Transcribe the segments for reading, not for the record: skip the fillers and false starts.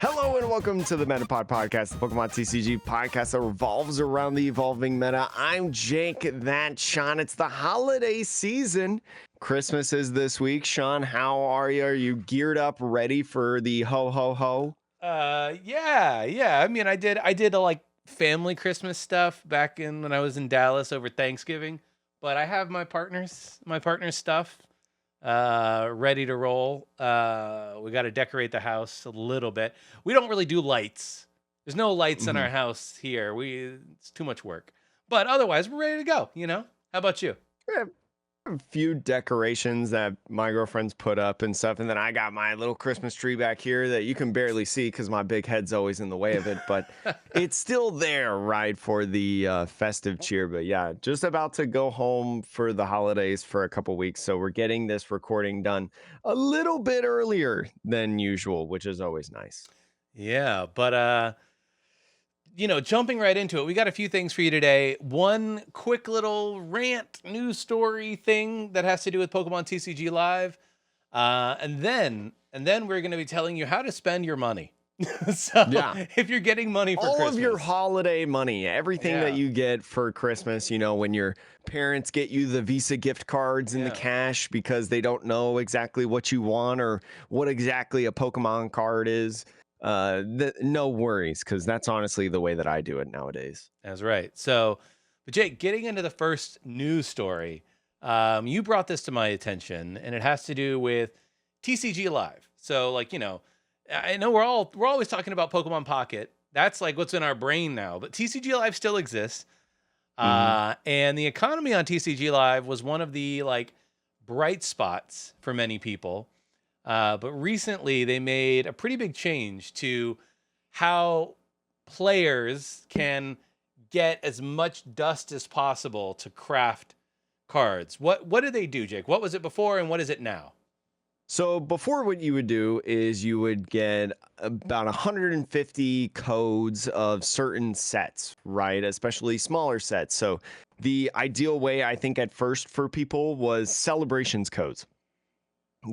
Hello and welcome to the Metapod Podcast, the Pokemon TCG podcast that revolves around the evolving meta. I'm Jake, that's Sean. It's the holiday season. Christmas is this week. Sean, how are you? Are you geared up, ready for the ho ho ho? Yeah. I mean, I did a like family Christmas stuff back in when I was in Dallas over Thanksgiving, but I have my partner's stuff ready to roll. We got to decorate the house a little bit. We don't really do lights. There's no lights in Mhm. our house here. It's too much work. But otherwise, we're ready to go. How about you? Yeah, a few decorations that my girlfriend's put up and stuff, and then I got my little Christmas tree back here that you can barely see because my big head's always in the way of it, but it's still there, right, for the festive cheer. But yeah, just about to go home for the holidays for a couple weeks, so we're getting this recording done a little bit earlier than usual, which is always nice. Yeah, but jumping right into it, we got a few things for you today. One quick little rant news story thing that has to do with Pokemon TCG Live. And then we're going to be telling you how to spend your money. So Yeah. if you're getting money for All of your Christmas, holiday money, everything that yeah, you get for Christmas, when your parents get you the Visa gift cards and the yeah, cash because they don't know exactly what you want or what exactly a Pokemon card is. No worries, because that's honestly the way that I do it nowadays. that's right. But Jake, getting into the first news story, you brought this to my attention, and it has to do with TCG Live. So, I know we're always talking about Pokemon Pocket. That's like what's in our brain now. But TCG Live still exists, Hmm. and the economy on TCG Live was one of the bright spots for many people. But recently, they made a pretty big change to how players can get as much dust as possible to craft cards. What did they do, Jake? What was it before, and what is it now? So before, what you would do is you would get about 150 codes of certain sets, right? Especially smaller sets. So the ideal way, I think, at first for people was celebrations codes.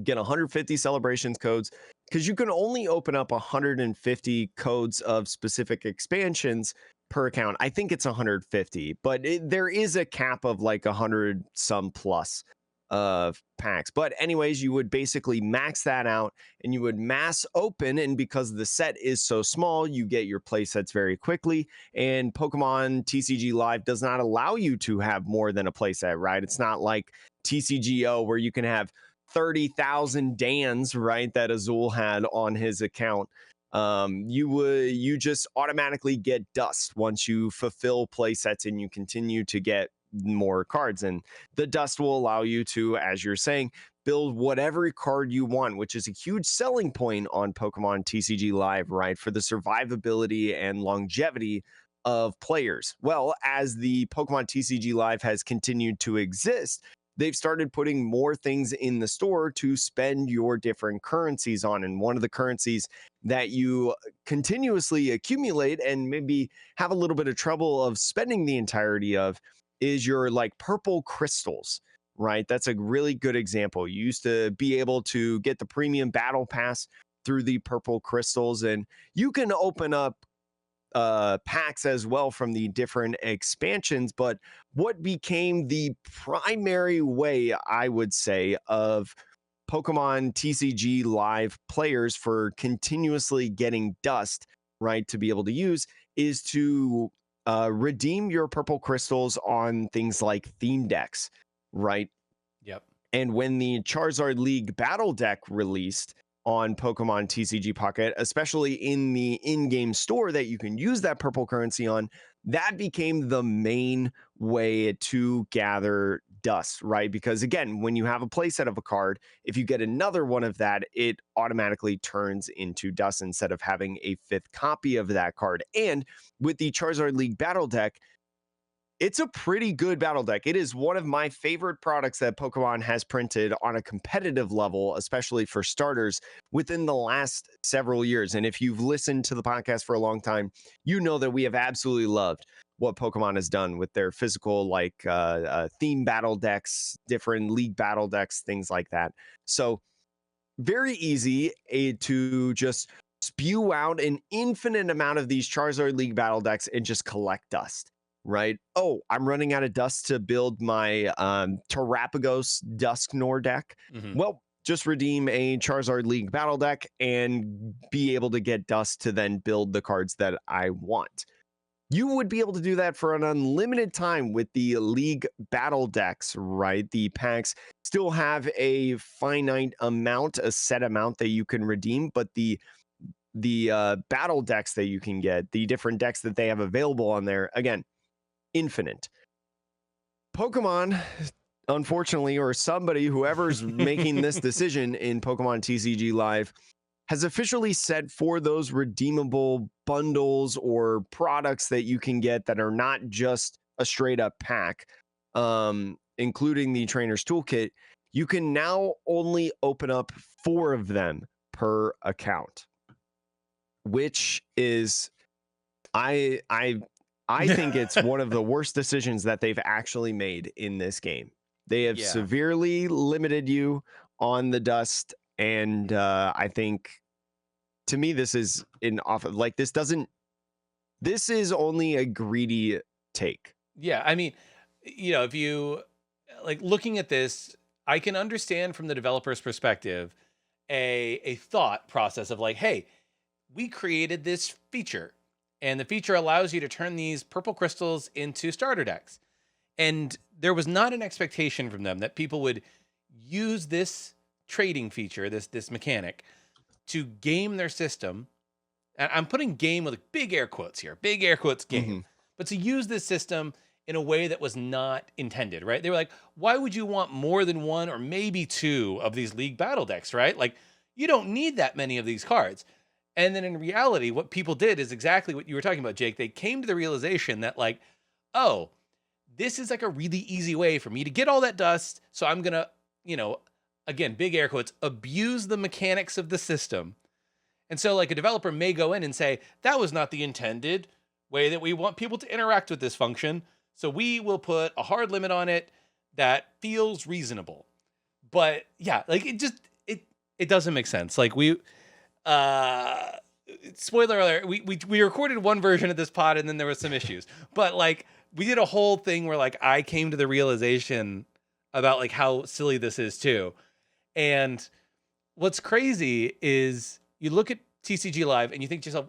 Get 150 celebrations codes because you can only open up 150 codes of specific expansions per account. I think it's 150, but there is a cap of like 100 some plus of packs. But anyways, you would basically max that out and you would mass open. And because the set is so small, you get your play sets very quickly. And Pokemon TCG Live does not allow you to have more than a play set, right? It's not like TCGO where you can have 30,000 Dans, right, that Azul had on his account. You just automatically get dust once you fulfill play sets and you continue to get more cards. And the dust will allow you to, as you're saying, build whatever card you want, which is a huge selling point on Pokemon TCG Live, right? For the survivability and longevity of players. Well, as the Pokemon TCG Live has continued to exist, they've started putting more things in the store to spend your different currencies on. And one of the currencies that you continuously accumulate and maybe have a little bit of trouble of spending the entirety of is your like purple crystals, right? That's a really good example. You used to be able to get the premium battle pass through the purple crystals, and you can open up packs as well from the different expansions. But what became the primary way, I would say, of Pokemon TCG Live players for continuously getting dust, right, to be able to use is to redeem your purple crystals on things like theme decks, right? Yep. And when the Charizard League Battle Deck released on Pokemon TCG Pocket, especially in the in game store that you can use that purple currency on, that became the main way to gather dust, right? Because again, when you have a playset of a card, if you get another one of that, it automatically turns into dust instead of having a fifth copy of that card. And with the Charizard League Battle Deck, it's a pretty good battle deck. It is one of my favorite products that Pokemon has printed on a competitive level, especially for starters, within the last several years. And if you've listened to the podcast for a long time, you know that we have absolutely loved what Pokemon has done with their physical, theme battle decks, different league battle decks, things like that. So very easy to just spew out an infinite amount of these Charizard League battle decks and just collect dust, right? Oh, I'm running out of dust to build my Terrapagos Dusknoir deck. Hmm. Well, just redeem a Charizard League battle deck and be able to get dust to then build the cards that I want. You would be able to do that for an unlimited time with the League battle decks, right? The packs still have a finite amount, a set amount that you can redeem, but the battle decks that you can get, the different decks that they have available on there, again, infinite. Pokemon, unfortunately, or somebody, whoever's making this decision in Pokemon TCG Live, has officially set for those redeemable bundles or products that you can get that are not just a straight up pack, including the trainer's toolkit. You can now only open up 4 of them per account, which is I I I think it's one of the worst decisions that they've actually made in this game. They have Yeah. severely limited you on the dust, and I think, to me, this is an off like this is only a greedy take. Yeah. I mean, if you like looking at this, I can understand from the developer's perspective a thought process of like, hey, we created this feature, and the feature allows you to turn these purple crystals into starter decks. And there was not an expectation from them that people would use this trading feature, this mechanic, to game their system. And I'm putting game with big air quotes here, big air quotes game, Mm-hmm. but to use this system in a way that was not intended, right? They were like, why would you want more than one or maybe 2 of these league battle decks, right? Like, you don't need that many of these cards. And then in reality, what people did is exactly what you were talking about, Jake. They came to the realization that, like, oh, this is like a really easy way for me to get all that dust. So I'm going to, again, big air quotes, abuse the mechanics of the system. And so, like, a developer may go in and say, that was not the intended way that we want people to interact with this function. So we will put a hard limit on it that feels reasonable. But yeah, like, it doesn't make sense. Like, uh spoiler alert, we recorded one version of this pod and then there was some issues. But like, we did a whole thing where, like, I came to the realization about, like, how silly this is too. And what's crazy is you look at TCG Live and you think to yourself,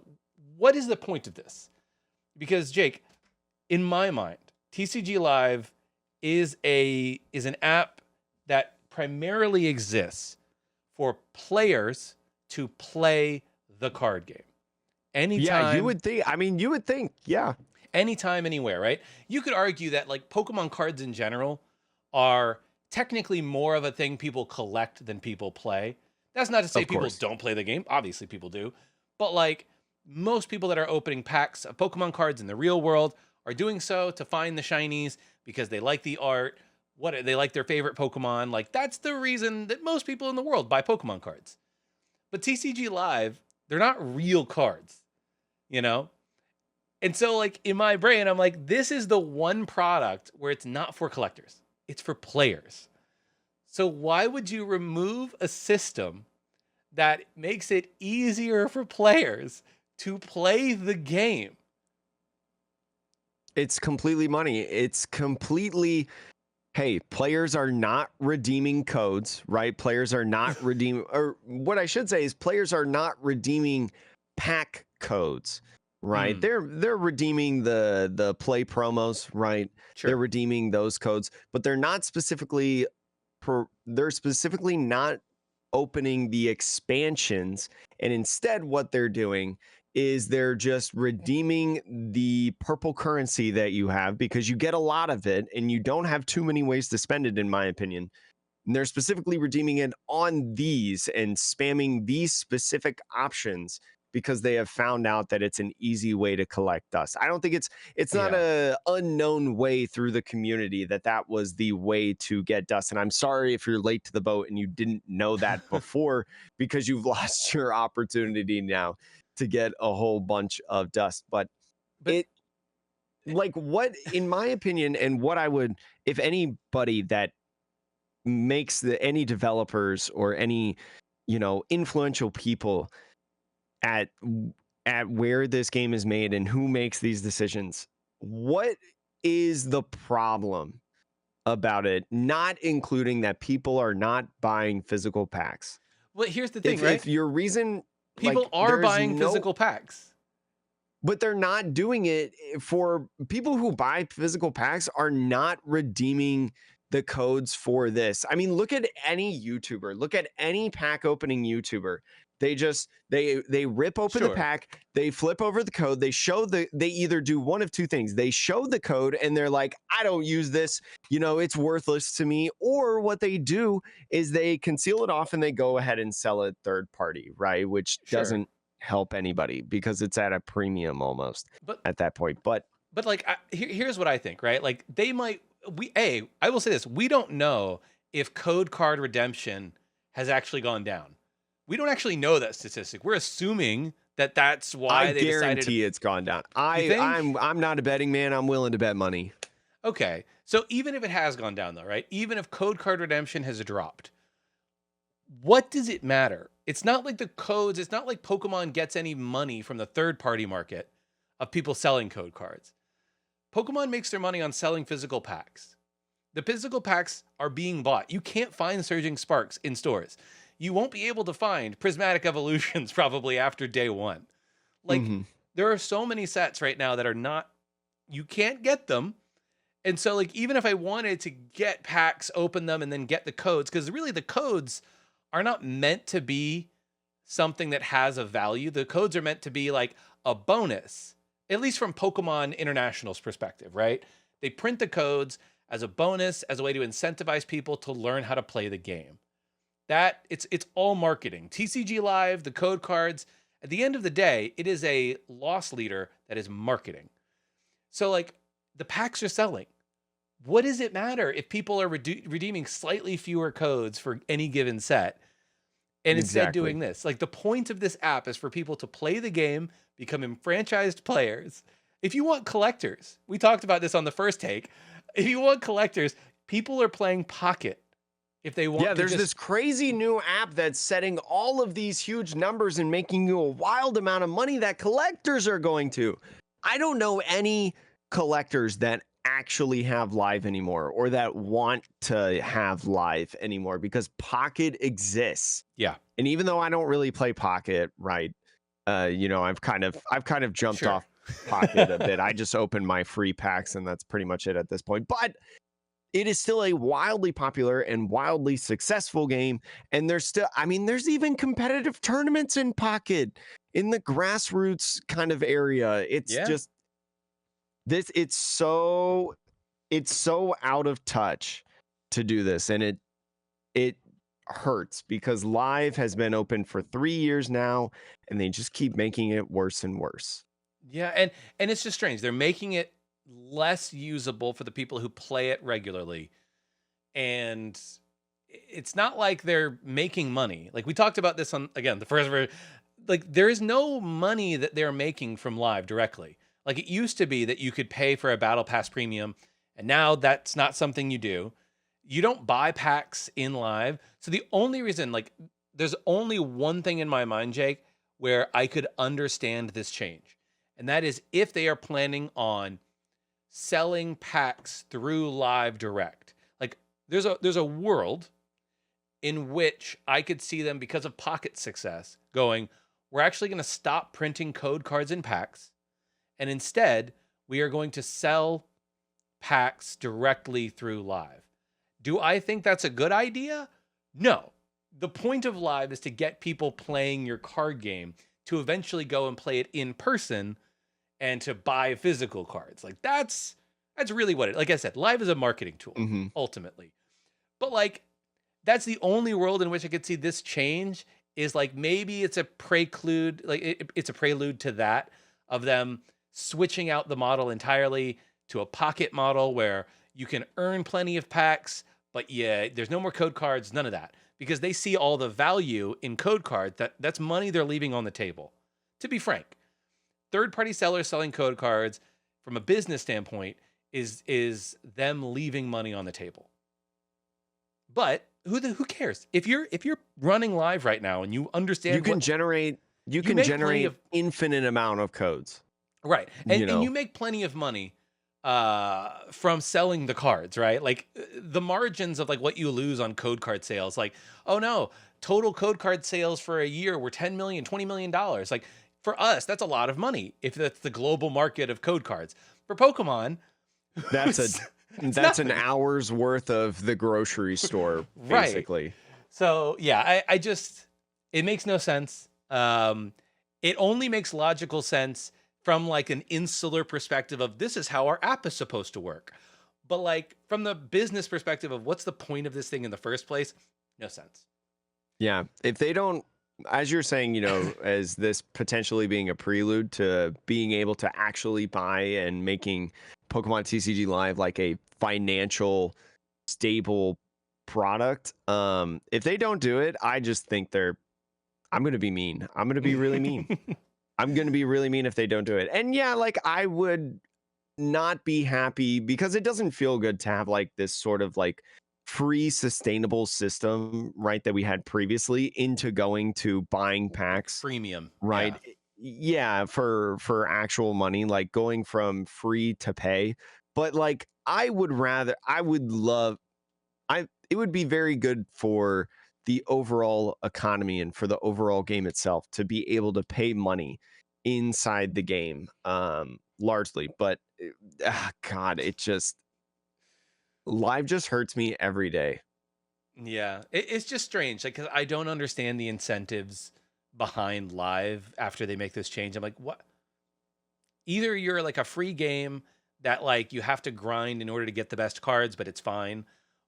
what is the point of this? Because, Jake, in my mind, TCG Live is an app that primarily exists for players to play the card game. Yeah, you Anytime, would think. I mean, you would think. Yeah, anytime, anywhere, right? You could argue that, like, Pokemon cards in general are technically more of a thing people collect than people play. That's not to say of people course. don't play the game. Obviously, people do. But, like, most people that are opening packs of Pokemon cards in the real world are doing so to find the shinies because they like the art, what they like their favorite Pokemon. Like, that's the reason that most people in the world buy Pokemon cards. But TCG Live, they're not real cards, you know? And so, like, in my brain, I'm like, this is the one product where it's not for collectors, it's for players. So, why would you remove a system that makes it easier for players to play the game? It's completely money. It's completely. Hey, players are not redeeming codes, right? Players are not redeeming, or what I should say is, players are not redeeming pack codes, right? Mm, They're redeeming the play promos, right? They're sure. redeeming those codes, but they're specifically not opening the expansions, and instead what they're doing is they're just redeeming the purple currency that you have, because you get a lot of it and you don't have too many ways to spend it, in my opinion. And they're specifically redeeming it on these and spamming these specific options because they have found out that it's an easy way to collect dust. I don't think it's not Yeah. a unknown way through the community that was the way to get dust. And I'm sorry if you're late to the boat and you didn't know that before, because you've lost your opportunity now to get a whole bunch of dust. But But it like, what, in my opinion, and what I would, if anybody that makes any developers or any influential people at at where this game is made and who makes these decisions. What is the problem about it, not including that people are not buying physical packs? Well, here's the thing, If right? your reason, People like, are there's buying no, physical packs. but they're not doing it for people who buy physical packs are not redeeming the codes for this. I mean, look at any YouTuber, look at any pack opening YouTuber. They rip open the Sure. pack, they flip over the code, they either do one of two things. They show the code and they're like, I don't use this, it's worthless to me. Or what they do is they conceal it off and they go ahead and sell it third party, right? Which Sure. doesn't help anybody because it's at a premium almost But at that point. But like here's what I think, right? Like they might I will say this, we don't know if code card redemption has actually gone down. We don't actually know that statistic. We're assuming that that's I why they decided to, guarantee it's gone down. you think? I'm not a betting man. I'm willing to bet money. Okay. So even if it has gone down though, right? Even if code card redemption has dropped, what does it matter? It's not like the codes, it's not like Pokemon gets any money from the third party market of people selling code cards. Pokemon makes their money on selling physical packs. The physical packs are being bought. You can't find Surging Sparks in stores. You won't be able to find Prismatic Evolutions probably after day one. Like, Mm-hmm. there are so many sets right now that are not, you can't get them. And so, like, even if I wanted to get packs, open them, and then get the codes, because really the codes are not meant to be something that has a value. The codes are meant to be like a bonus, at least from Pokemon International's perspective, right? They print the codes as a bonus, as a way to incentivize people to learn how to play the game. That it's all marketing. TCG Live, the code cards, at the end of the day, it is a loss leader that is marketing. So like the packs are selling. What does it matter if people are redeeming slightly fewer codes for any given set and instead Exactly. doing this? Like the point of this app is for people to play the game, become enfranchised players. If you want collectors, we talked about this on the first take. If you want collectors, people are playing Pocket. If they want Yeah, to there's just this crazy new app that's setting all of these huge numbers and making you a wild amount of money that collectors are going to. I don't know any collectors that actually have live anymore or that want to have live anymore because Pocket exists. yeah, And even though I don't really play Pocket, right? I've kind of jumped sure. off Pocket a bit. I just open my free packs and that's pretty much it at this point. But it is still a wildly popular and wildly successful game. And there's even competitive tournaments in Pocket in the grassroots kind of area. It's Yeah. just it's so out of touch to do this. And it hurts because live has been open for 3 years now and they just keep making it worse and worse. Yeah, and it's just strange. They're making it less usable for the people who play it regularly. And it's not like they're making money. Like we talked about this on again, the first like there is no money that they're making from live directly. Like it used to be that you could pay for a battle pass premium, and now that's not something you do. You don't buy packs in live. So the only reason, like, there's only one thing in my mind, Jake, where I could understand this change. And that is if they are planning on selling packs through live direct. Like there's a world in which I could see them, because of Pocket's success, going, we're actually going to stop printing code cards in packs. And instead, we are going to sell packs directly through live. Do I think that's a good idea? No. The point of live is to get people playing your card game to eventually go and play it in person and to buy physical cards. Like that's really what it, like I said, live is a marketing tool ultimately. But like that's the only world in which I could see this change, is like maybe it's a prelude, like it's a prelude to that, of them switching out the model entirely to a Pocket model where you can earn plenty of packs, but yeah, there's no more code cards, none of that, because they see all the value in code cards. That's money they're leaving on the table. To be frank, third-party sellers selling code cards from a business standpoint is them leaving money on the table. But who cares? If you're running live right now and you understand, You can generate You You can make plenty generate of infinite amount of codes, right, you and you know. make plenty of money from selling the cards, right? Like the margins of like what you lose on code card sales, like, oh no, total code card sales for a year were 10 million, 20 million dollars. Like for us, that's a lot of money if that's the global market of code cards. For Pokemon, That's a it's that's an nothing. hour's worth of the grocery store, Right. basically. So yeah, I just it makes no sense. It only makes logical sense from like an insular perspective of this is how our app is supposed to work. But like from the business perspective of what's the point of this thing in the first place? No sense. Yeah. If they don't, as you're saying, as this potentially being a prelude to being able to actually buy and making Pokemon TCG Live like a financial stable product. If they don't do it, I just think I'm gonna be mean. I'm gonna be really mean. I'm gonna be really mean if they don't do it. And yeah, like I would not be happy because it doesn't feel good to have like this sort of like free sustainable system, right, that we had previously into going to buying Like packs, freemium. right? Yeah. Yeah, for actual money, like going from free to pay. But like I would love I it would be very good for the overall economy and for the overall game itself to be able to pay money inside the game, largely. But God, it just live just hurts me every day. Yeah. It's just strange. Like, cause I don't understand the incentives behind live after they make this change. I'm like, what? Either you're like a free game that like you have to grind in order to get the best cards, but it's fine,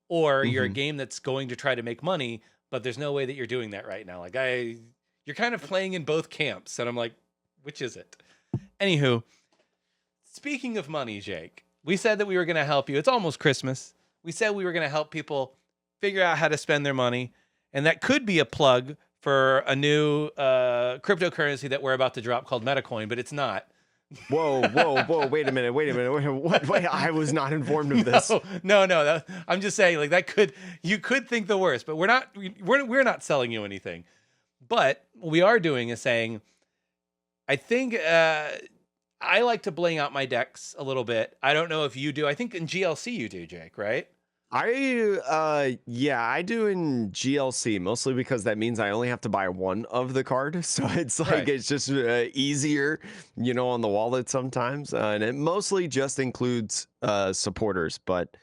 or you're a Hmm. game that's going to try to make money, but there's no way that you're doing that right now. You're kind of playing in both camps, and I'm like, which is it? Anywho, speaking of money, Jake, we said that we were going to help you. It's almost Christmas. We said we were going to help people figure out how to spend their money, and that could be a plug for a new cryptocurrency that we're about to drop called Metacoin, but it's not. Whoa, whoa, whoa! Wait a minute! What? Wait, I was not informed of this. No. I'm just saying, like you could think the worst, but we're not selling you anything. But what we are doing is saying, I think I like to bling out my decks a little bit. I don't know if you do. I think in GLC you do, Jake, right? Yeah, I do in GLC mostly because that means I only have to buy one of the card. So it's like Right. it's just easier, on the wallet sometimes. And it mostly just includes supporters,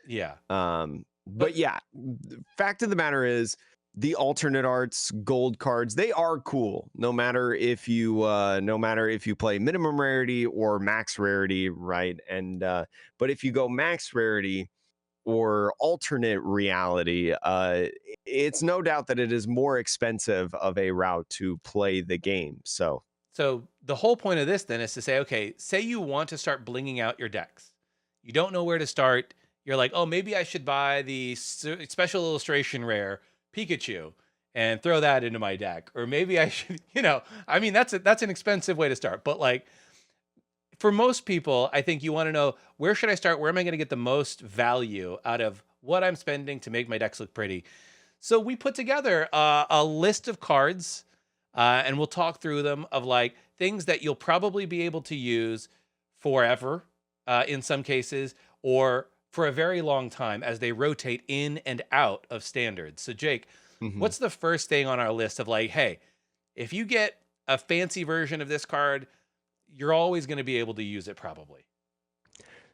Yeah. but But yeah, fact of the matter is the alternate arts gold cards, they are cool no matter if you play minimum rarity or max rarity, right? And but if you go max rarity or alternate reality, it's no doubt that it is more expensive of a route to play the game. So, so the whole point of this then is to say, okay, say you want to start blinging out your decks. You don't know where to start. You're like, oh, maybe I should buy the special illustration rare Pikachu and throw that into my deck. Or maybe I should, I mean, that's an expensive way to start. But like for most people, I think you want to know where should I start? Where am I going to get the most value out of what I'm spending to make my decks look pretty? So we put together a list of cards, and we'll talk through them of like things that you'll probably be able to use forever, in some cases, or for a very long time as they rotate in and out of standards. So Jake, mhm. what's the first thing on our list of like, hey, if you get a fancy version of this card, you're always going to be able to use it probably.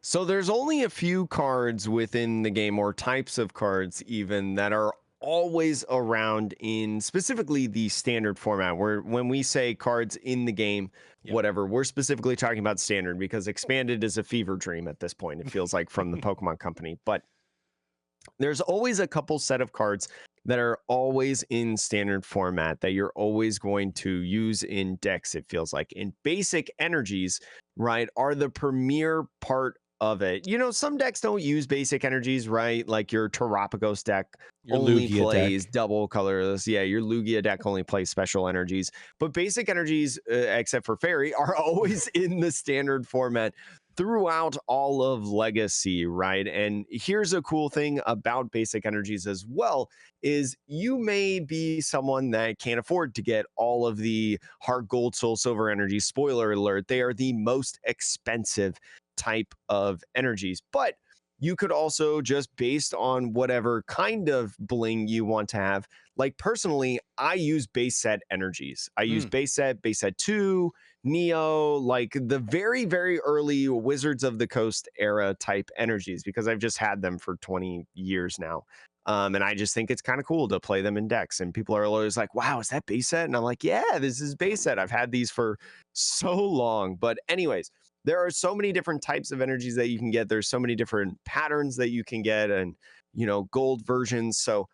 So there's only a few cards within the game, or types of cards even, that are always around in specifically the standard format. Where when we say cards in the game, Yep. whatever, we're specifically talking about standard because expanded is a fever dream at this point. It feels like from the Pokemon Company, but there's always a couple set of cards that are always in standard format that you're always going to use in decks. It feels like in basic energies, right, are the premier part of it. Some decks don't use basic energies, right? Like your Terapagos deck Your only Lugia plays deck. double colorless. Yeah, your Lugia deck only plays special energies. But basic energies, except for fairy, are always in the standard format throughout all of Legacy, right? And here's a cool thing about basic energies as well is you may be someone that can't afford to get all of the heart gold soul silver energies. Spoiler alert, they are the most expensive type of energies. But you could also just based on whatever kind of bling you want to have. Like personally, I use base set energies. I use Mm. base set 2, Neo, like the very, very early Wizards of the Coast era type energies, because I've just had them for 20 years now. And I just think it's kind of cool to play them in decks. And people are always like, wow, is that base set? And I'm like, yeah, this is base set. I've had these for so long. But, anyways, there are so many different types of energies that you can get. There's so many different patterns that you can get and, gold versions. So,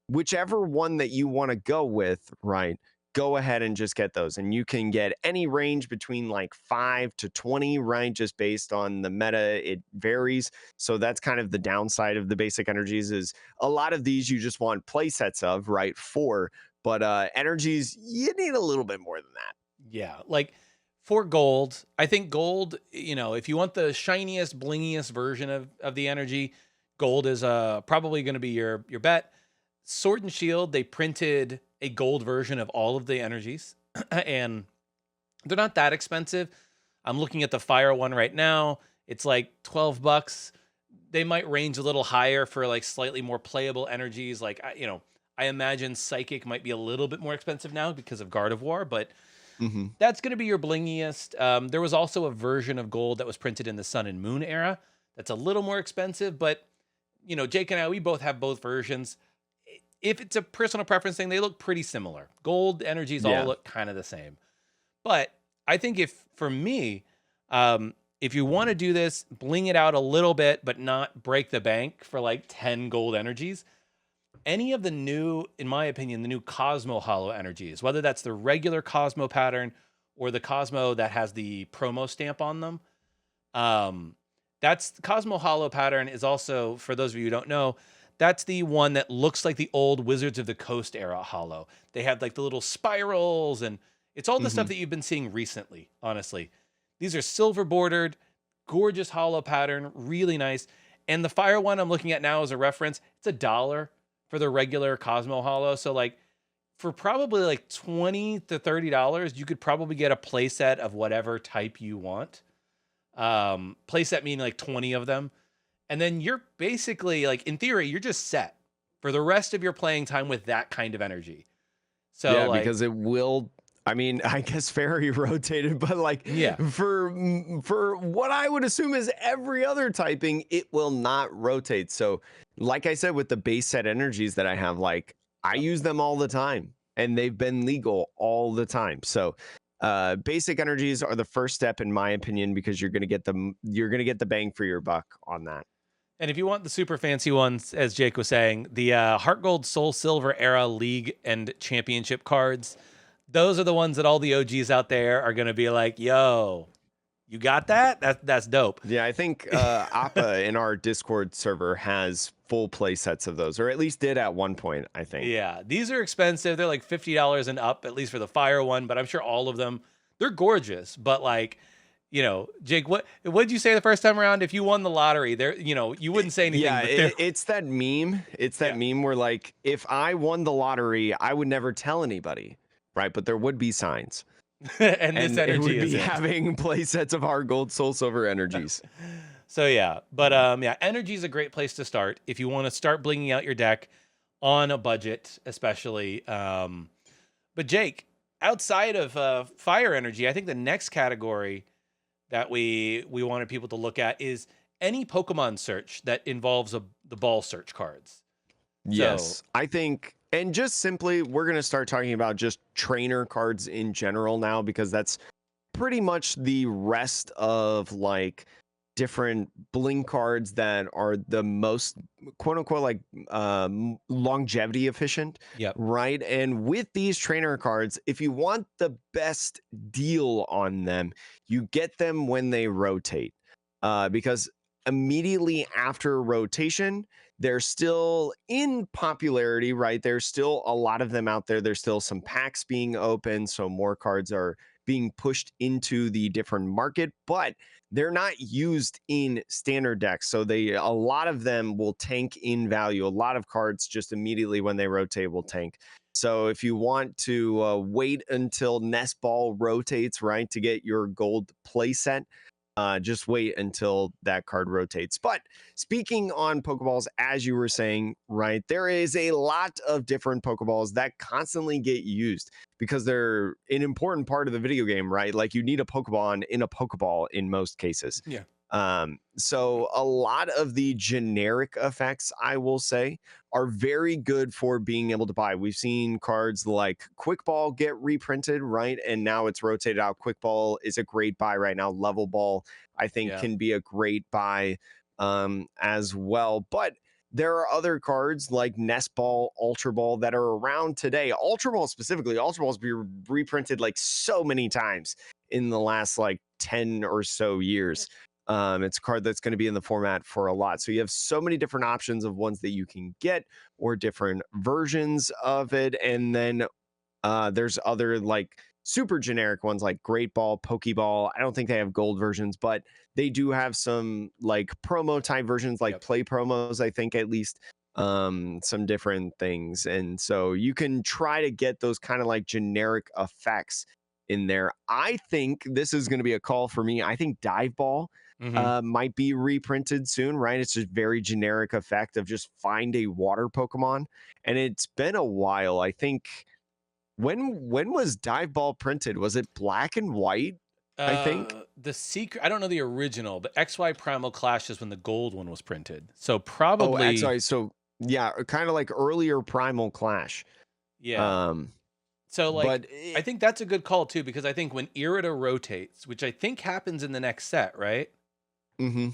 whichever one that you want to go with, right? Go ahead and just get those. And you can get any range between like 5 to 20, right? Just based on the meta, it varies. So that's kind of the downside of the basic energies is a lot of these you just want play sets of, right? But energies, you need a little bit more than that. Yeah, like for gold, I think gold, if you want the shiniest, blingiest version of the energy, gold is probably going to be your bet. Sword and Shield, they printed a gold version of all of the energies, and they're not that expensive. I'm looking at the fire one right now. It's like $12. They might range a little higher for like slightly more playable energies. Like I imagine Psychic might be a little bit more expensive now because of Guard of War, but that's going to be your blingiest. There was also a version of gold that was printed in the Sun and Moon era. That's a little more expensive, but Jake and I, we both have both versions. If it's a personal preference thing, they look pretty similar. Gold energies all look kind of the same. But I think for me, if you want to do this, bling it out a little bit, but not break the bank for like 10 gold energies. Any of the new, in my opinion, the new Cosmo Hollow energies, whether that's the regular Cosmo pattern or the Cosmo that has the promo stamp on them, that's the Cosmo Hollow pattern is also, for those of you who don't know, that's the one that looks like the old Wizards of the Coast era Hollow. They have like the little spirals, and it's all the stuff that you've been seeing recently, honestly. These are silver bordered, gorgeous hollow pattern, really nice. And the fire one I'm looking at now as a reference, it's $1 for the regular Cosmo Hollow. So like for probably like $20 to $30, you could probably get a playset of whatever type you want. Playset meaning like 20 of them. And then you're basically like, in theory, you're just set for the rest of your playing time with that kind of energy. So yeah, like, because it will. I mean, I guess fairy rotated, but like for what I would assume is every other typing, it will not rotate. So, like I said, with the base set energies that I have, like I use them all the time, and they've been legal all the time. So, basic energies are the first step, in my opinion, because you're gonna get the bang for your buck on that. and if you want the super fancy ones, as Jake was saying, the Heart Gold Soul Silver era League and Championship cards, those are the ones that all the OGs out there are going to be like, yo, you got that? That's dope. Yeah, I think Appa in our Discord server has full play sets of those, or at least did at one point, I think. Yeah, these are expensive. They're like $50 and up, at least for the fire one, but I'm sure all of them, they're gorgeous. But like, Jake, what did you say the first time around? If you won the lottery, there, you wouldn't say anything. Yeah, it's that meme. It's that meme where like, if I won the lottery, I would never tell anybody, right? But there would be signs. and this energy it would is be it. having play sets of Heart Gold, Soul Silver energies. So yeah, but energy is a great place to start if you want to start blinging out your deck on a budget, especially. But Jake, outside of fire energy, I think the next category that we wanted people to look at is any Pokemon search that involves the ball search cards. Yes, So, I think, and just simply, we're going to start talking about just trainer cards in general now, because that's pretty much the rest of like different bling cards that are the most quote unquote like longevity efficient. yep. Right. And with these trainer cards, if you want the best deal on them, you get them when they rotate. Because immediately after rotation, they're still in popularity, right? There's still a lot of them out there. There's still some packs being opened, so more cards are being pushed into the different market, but they're not used in standard decks. So a lot of them will tank in value. A lot of cards just immediately when they rotate will tank. So if you want to wait until Nest Ball rotates, right, to get your gold playset, just wait until that card rotates. But speaking on Pokeballs, as you were saying, right, there is a lot of different Pokeballs that constantly get used because they're an important part of the video game, right? Like you need a Pokemon in a Pokeball in most cases. Yeah. So a lot of the generic effects, I will say, are very good for being able to buy. We've seen cards like Quick Ball get reprinted, right? And now it's rotated out. Quick Ball is a great buy right now. Level Ball, I think, Yeah. can be a great buy as well. But there are other cards like Nest Ball, Ultra Ball that are around today. Ultra Ball specifically, Ultra Ball's been reprinted like so many times in the last like 10 or so years. It's a card that's going to be in the format for a lot. So you have so many different options of ones that you can get or different versions of it. And then there's other like super generic ones like Great Ball, Pokeball. I don't think they have gold versions, but they do have some like promo type versions, like Yep. play promos, I think at least some different things. And so you can try to get those kind of like generic effects in there. I think this is going to be a call for me. I think Dive Ball Hmm. might be reprinted soon, right? It's just very generic effect of just find a water Pokemon. And it's been a while. I think when was Dive Ball printed? Was it black and white? I think. The secret, I don't know the original, but XY Primal Clash is when the gold one was printed. So Oh, probably, sorry. So yeah, kind of like earlier Primal Clash. yeah. Um, So like but I think that's a good call too, because I think when Irida rotates, which I think happens in the next set, right? mhm.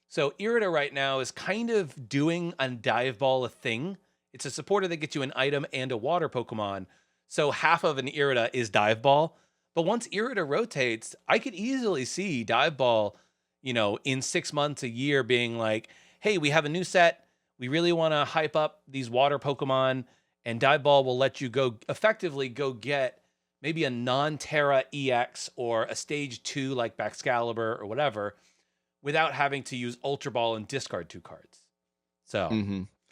So Irida right now is kind of doing on Dive Ball a thing. It's a supporter that gets you an item and a water Pokemon. So half of an Irida is Dive Ball. But once Irida rotates, I could easily see Dive Ball, in 6 months, a year being like, hey, we have a new set. We really want to hype up these water Pokemon. And Dive Ball will let you go effectively go get maybe a non-Terra EX or a stage 2 like Baxcalibur or whatever without having to use Ultra Ball and discard 2 cards. So,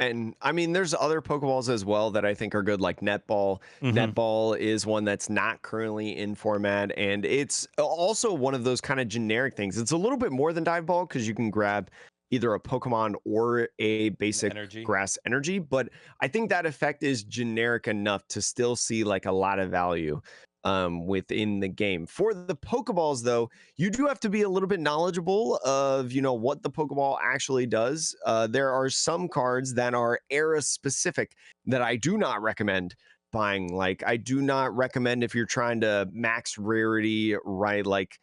And I mean, there's other Pokeballs as well that I think are good, like Netball. mhm. Netball is one that's not currently in format, and it's also one of those kind of generic things. It's a little bit more than Dive Ball because you can grab either a Pokemon or a basic Energy. grass energy, but I think that effect is generic enough to still see like a lot of value within the game. For the Pokeballs, though, you do have to be a little bit knowledgeable of what the Pokeball actually does. There are some cards that are era specific that I do not recommend buying. Like I do not recommend if you're trying to max rarity, right? Like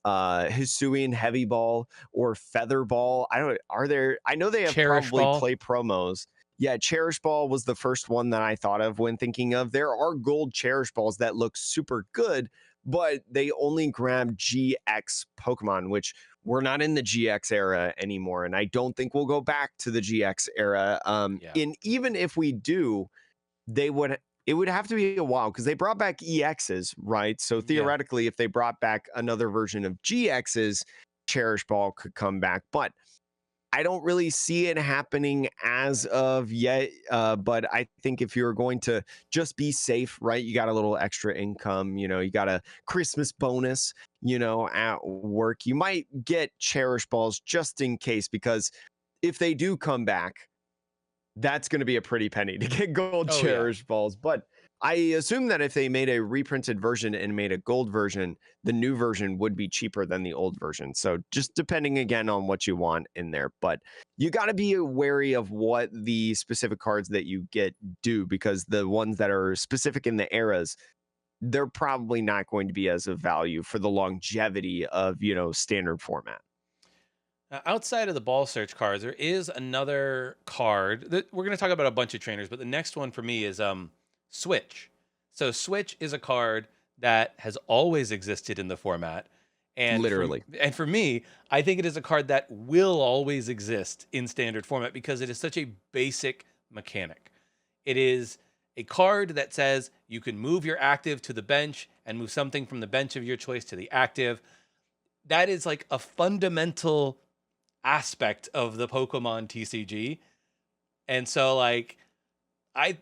Hisuian Heavy Ball or Feather Ball. I don't are there I know they have Cherish probably Ball. play promos. Yeah, Cherish Ball was the first one that I thought of when thinking of. There are gold Cherish Balls that look super good, but they only grab GX Pokemon, which we're not in the GX era anymore. And I don't think we'll go back to the GX era. Yeah. And even if we do, they would it would have to be a while because they brought back EXs, right? So Yeah. theoretically, if they brought back another version of GXs, Cherish Ball could come back. But I don't really see it happening as of yet. But I think if you're going to just be safe, right? You got a little extra income, you got a Christmas bonus, at work. You might get Cherish Balls just in case, because if they do come back, that's going to be a pretty penny to get gold Oh, yeah. Cherish Balls. But I assume that if they made a reprinted version and made a gold version, the new version would be cheaper than the old version. So just depending again on what you want in there. But you got to be wary of what the specific cards that you get do, because the ones that are specific in the eras, they're probably not going to be as of value for the longevity of, standard format. Outside of the ball search cards, there is another card that we're going to talk about a bunch of trainers, but the next one for me is Switch. So Switch is a card that has always existed in the format. Literally. And for me, I think it is a card that will always exist in standard format because it is such a basic mechanic. It is a card that says you can move your active to the bench and move something from the bench of your choice to the active. That is like a fundamental aspect of the Pokemon TCG. And so like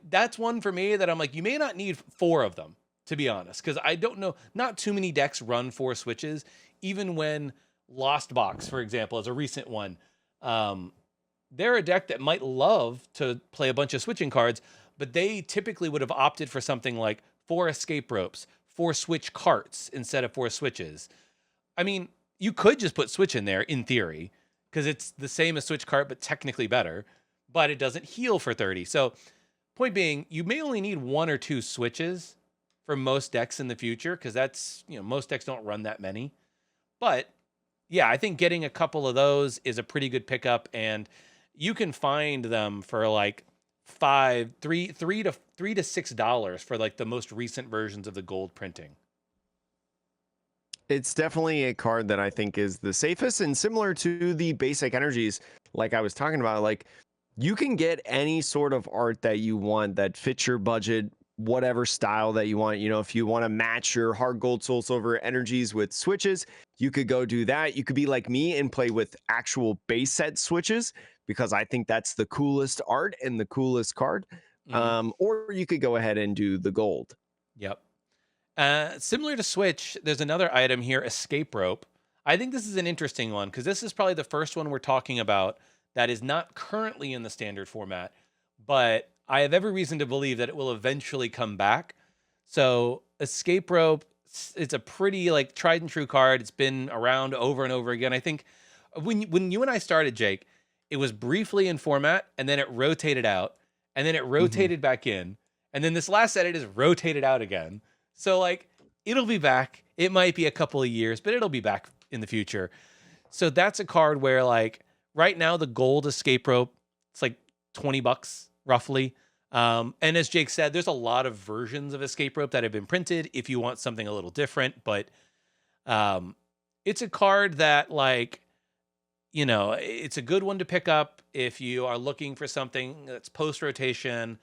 that's one for me that I'm like, you may not need 4 of them, to be honest, because I don't know, not too many decks run 4 switches, even when Lost Box, for example, is a recent one. They're a deck that might love to play a bunch of switching cards, but they typically would have opted for something like 4 escape ropes, 4 switch carts instead of 4 switches. I mean, you could just put switch in there in theory, because it's the same as switch cart, but technically better, but it doesn't heal for 30. So point being, you may only need 1 or 2 switches for most decks in the future, because that's, most decks don't run that many. But yeah, I think getting a couple of those is a pretty good pickup, and you can find them for like $3 to $6 for like the most recent versions of the gold printing. It's definitely a card that I think is the safest, and similar to the basic energies, like I was talking about, like you can get any sort of art that you want that fits your budget, whatever style that you want. If you want to match your hard gold, soul silver energies with switches, you could go do that. You could be like me and play with actual base set switches, because I think that's the coolest art and the coolest card. Or you could go ahead and do the gold. Yep. Similar to Switch, there's another item here, Escape Rope. I think this is an interesting one, because this is probably the first one we're talking about that is not currently in the standard format, but I have every reason to believe that it will eventually come back. So Escape Rope, it's a pretty like tried and true card. It's been around over and over again. I think when you and I started, Jake, it was briefly in format, and then it rotated out, and then it rotated back in, and then this last set it is rotated out again. So like it'll be back. It might be a couple of years, but it'll be back in the future. So that's a card where like right now the gold Escape Rope, it's like $20 roughly. And as Jake said, there's a lot of versions of Escape Rope that have been printed if you want something a little different, but it's a card that like, it's a good one to pick up if you are looking for something that's post rotation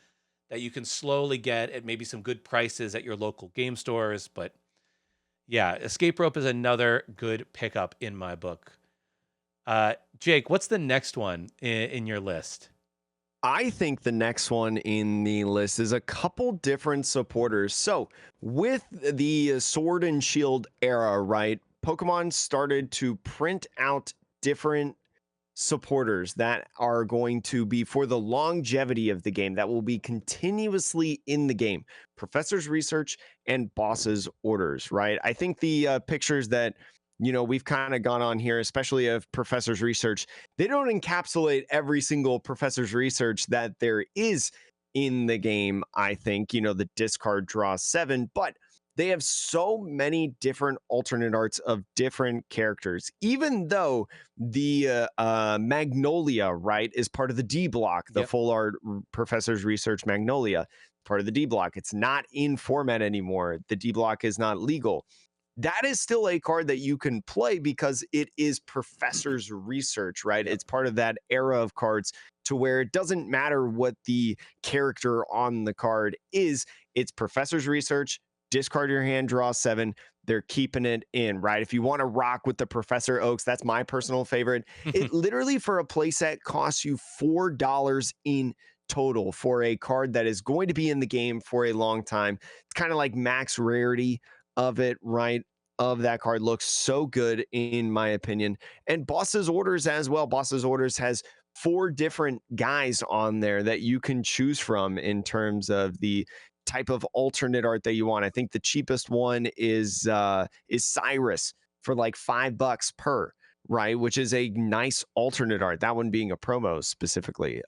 that you can slowly get at maybe some good prices at your local game stores. But yeah, Escape Rope is another good pickup in my book. Jake, what's the next one in your list? I think the next one in the list is a couple different supporters. So with the Sword and Shield era, right, Pokemon started to print out different supporters that are going to be for the longevity of the game, that will be continuously in the game. Professor's Research and Boss's Orders, right? I think the pictures that we've kind of gone on here, especially of Professor's Research, they don't encapsulate every single Professor's Research that there is in the game. I think, the discard draw 7, but they have so many different alternate arts of different characters, even though the Magnolia, right, is part of the D block, the full art Professor's Research Magnolia, part of the D block. It's not in format anymore. The D block is not legal. That is still a card that you can play because it is Professor's Research, right? It's part of that era of cards to where it doesn't matter what the character on the card is. It's Professor's Research. Discard your hand, draw 7. They're keeping it in, right? If you want to rock with the Professor Oaks, that's my personal favorite. It literally, for a playset, costs you $4 in total for a card that is going to be in the game for a long time. It's kind of like max rarity of it, right? Of that card looks so good, in my opinion. And Boss's Orders as well. Boss's Orders has 4 different guys on there that you can choose from in terms of the type of alternate art that you want. I think the cheapest one is Cyrus for like $5 per, right? Which is a nice alternate art. That one being a promo specifically.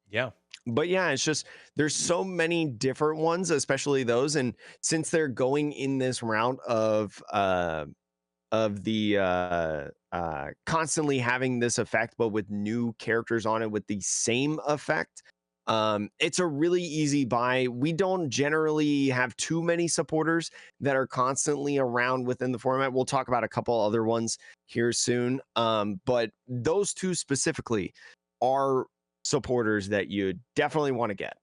Yeah. But yeah, it's just there's so many different ones, especially those. And since they're going in this route of the constantly having this effect, but with new characters on it with the same effect, it's a really easy buy. We don't generally have too many supporters that are constantly around within the format. We'll talk about a couple other ones here soon. But those 2 specifically are supporters that you definitely want to get.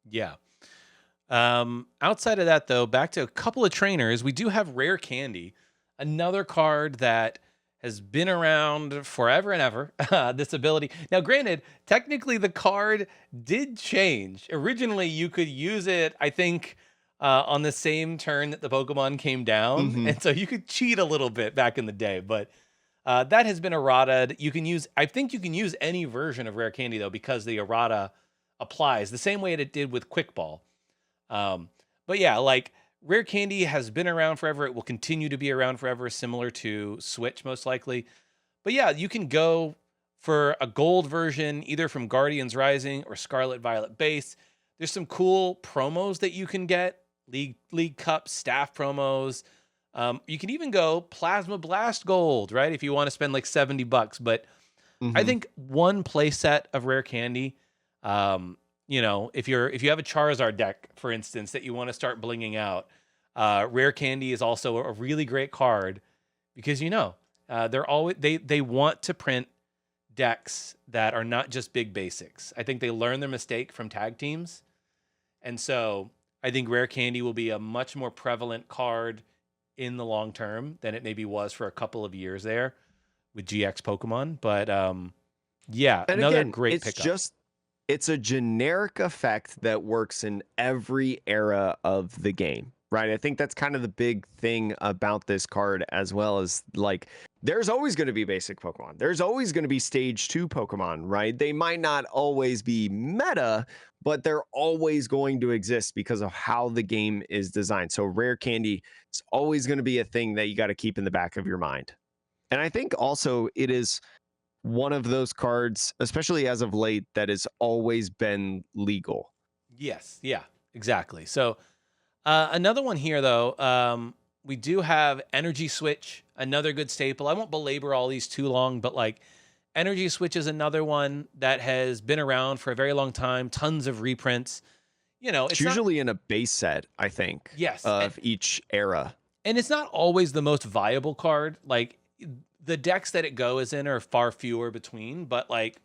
Yeah. Outside of that, though, back to a couple of trainers, we do have Rare Candy, another card that has been around forever and ever. This ability. Now, granted, technically the card did change. Originally, you could use it, I think, on the same turn that the Pokemon came down. Hmm. And so you could cheat a little bit back in the day. But that has been errata. You can use, I think you can use any version of Rare Candy, though, because the errata applies the same way that it did with Quick Ball. But yeah, like Rare Candy has been around forever. It will continue to be around forever, similar to Switch, most likely. But yeah, you can go for a gold version, either from Guardians Rising or Scarlet Violet base. There's some cool promos that you can get, League Cup staff promos. You can even go Plasma Blast Gold, right? If you want to spend like $70. But I Hmm. think one playset of Rare Candy, if you have a Charizard deck, for instance, that you want to start blinging out, Rare Candy is also a really great card because they're always they want to print decks that are not just big basics. I think they learn their mistake from tag teams, and so I think Rare Candy will be a much more prevalent card in the long term than it maybe was for a couple of years there with GX Pokemon. But yeah, And another again, great pickup. it's a generic effect that works in every era of the game, right? I think that's kind of the big thing about this card, as well as like there's always going to be basic Pokemon. There's always going to be stage 2 Pokemon, right? They might not always be meta, but they're always going to exist because of how the game is designed. So Rare Candy is always going to be a thing that you got to keep in the back of your mind. And I think also it is one of those cards, especially as of late, that has always been legal. Yes, yeah, exactly. So another one here, though, we do have Energy Switch, another good staple. I won't belabor all these too long, but like Energy Switch is another one that has been around for a very long time. Tons of reprints. It's It's not. usually in a base set, I think, Yes, of each era. and it's not always the most viable card. Like the decks that it goes in are far fewer between, but like